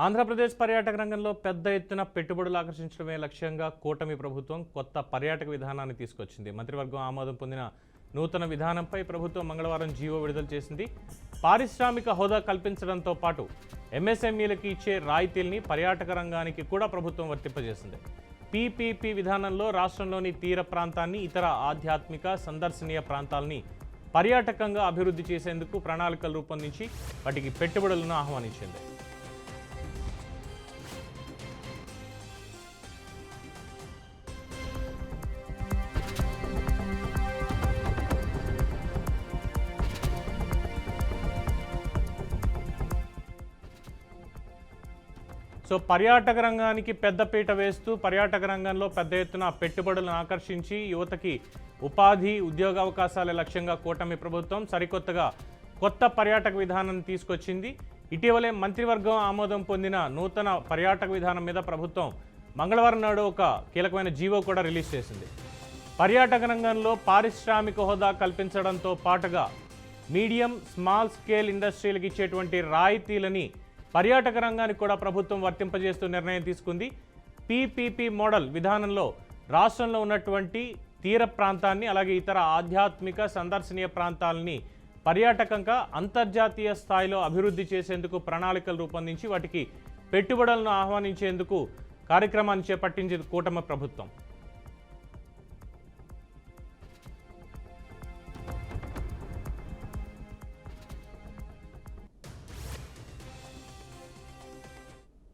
ఆంధ్రప్రదేశ్ పర్యాటక రంగంలో పెద్ద ఎత్తున పెట్టుబడులు ఆకర్షించడమే లక్ష్యంగా కూటమి ప్రభుత్వం కొత్త పర్యాటక విధానాన్ని తీసుకొచ్చింది. మంత్రివర్గం ఆమోదం పొందిన నూతన విధానంపై ప్రభుత్వం మంగళవారం జీవో విడుదల చేసింది. పారిశ్రామిక హోదా కల్పించడంతో పాటు ఎంఎస్ఎంఈలకు ఇచ్చే రాయితీల్ని పర్యాటక రంగానికి కూడా ప్రభుత్వం వర్తింపజేసింది. పీపీపీ విధానంలో రాష్ట్రంలోని తీర ప్రాంతాన్ని, ఇతర ఆధ్యాత్మిక సందర్శనీయ ప్రాంతాలని పర్యాటకంగా అభివృద్ధి చేసేందుకు ప్రణాళికలు రూపొందించి వాటికి పెట్టుబడులను ఆహ్వానించింది. పర్యాటక రంగానికి పెద్దపీట వేస్తూ పర్యాటక రంగంలో పెద్ద ఎత్తున పెట్టుబడులను ఆకర్షించి యువతకి ఉపాధి, ఉద్యోగావకాశాల లక్ష్యంగా కూటమి ప్రభుత్వం సరికొత్తగా కొత్త పర్యాటక విధానాన్ని తీసుకొచ్చింది. ఇటీవలే మంత్రివర్గం ఆమోదం పొందిన నూతన పర్యాటక విధానం మీద ప్రభుత్వం మంగళవారం నాడు ఒక కీలకమైన జీవో కూడా రిలీజ్ చేసింది. పర్యాటక రంగంలో పారిశ్రామిక హోదా కల్పించడంతో పాటుగా మీడియం, స్మాల్ స్కేల్ ఇండస్ట్రీలకు ఇచ్చేటువంటి రాయితీలని పర్యాటక రంగానికి కూడా ప్రభుత్వం వర్తింపజేస్తూ నిర్ణయం తీసుకుంది. పీపీపీ మోడల్ విధానంలో రాష్ట్రంలో ఉన్నటువంటి తీర ప్రాంతాన్ని, అలాగే ఇతర ఆధ్యాత్మిక సందర్శనీయ ప్రాంతాలని పర్యాటకంగా అంతర్జాతీయ స్థాయిలో అభివృద్ధి చేసేందుకు ప్రణాళికలు రూపొందించి వాటికి పెట్టుబడులను ఆహ్వానించేందుకు కార్యక్రమాన్ని చేపట్టింది కూటమి ప్రభుత్వం.